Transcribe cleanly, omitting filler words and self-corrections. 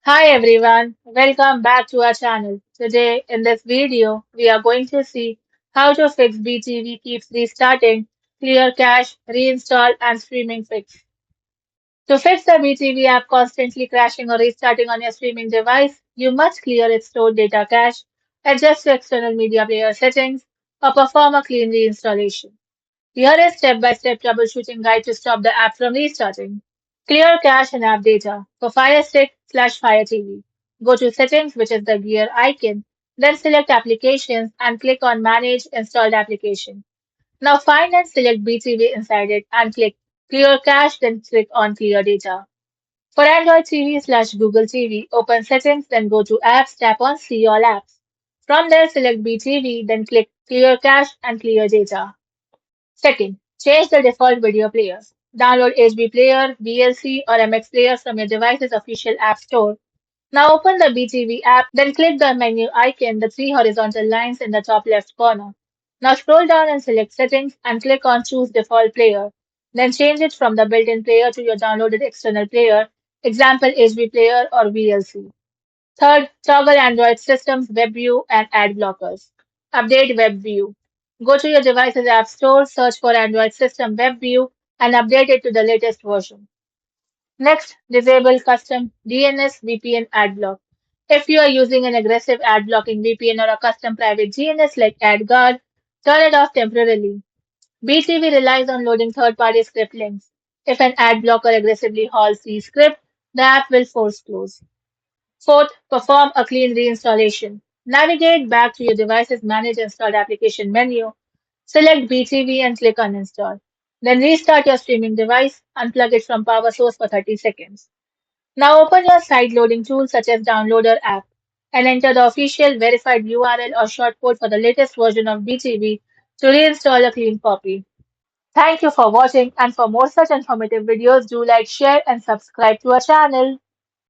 Hi everyone, welcome back to our channel. Today in this video, we are going to see how to fix BTV keeps restarting, clear cache, reinstall and streaming fix. To fix the BTV app constantly crashing or restarting on your streaming device, you must clear its stored data cache, adjust your external media player settings, or perform a clean reinstallation. Here is step-by-step troubleshooting guide to stop the app from restarting. Clear cache and app data. For Fire Stick/Fire TV, go to Settings, which is the gear icon, then select Applications and click on Manage Installed Application. Now find and select BTV inside it and click Clear Cache, then click on Clear Data. For Android TV/Google TV, open Settings, then go to Apps, tap on See All Apps. From there, select BTV, then click Clear Cache and Clear Data. Second, change the default video players. Download HB Player, VLC, or MX Player from your device's official app store. Now open the BTV app, then click the menu icon, the three horizontal lines in the top left corner. Now scroll down and select Settings and click on Choose Default Player. Then change it from the built-in player to your downloaded external player, example HB Player or VLC. Third, toggle Android systems, web view, and ad blockers. Update web view. Go to your device's app store, search for Android system web view, and update it to the latest version. Next, disable custom DNS VPN ad block. If you are using an aggressive ad blocking VPN or a custom private DNS like AdGuard, turn it off temporarily. BTV relies on loading third-party script links. If an ad blocker aggressively hauls these script, the app will force close. Fourth, perform a clean reinstallation. Navigate back to your device's Manage Installed Application menu, select BTV and click on Install. Then restart your streaming device, unplug it from power source for 30 seconds. Now open your site loading tool such as Downloader app and enter the official verified URL or shortcode for the latest version of BTV to reinstall a clean copy. Thank you for watching, and for more such informative videos, do like, share and subscribe to our channel.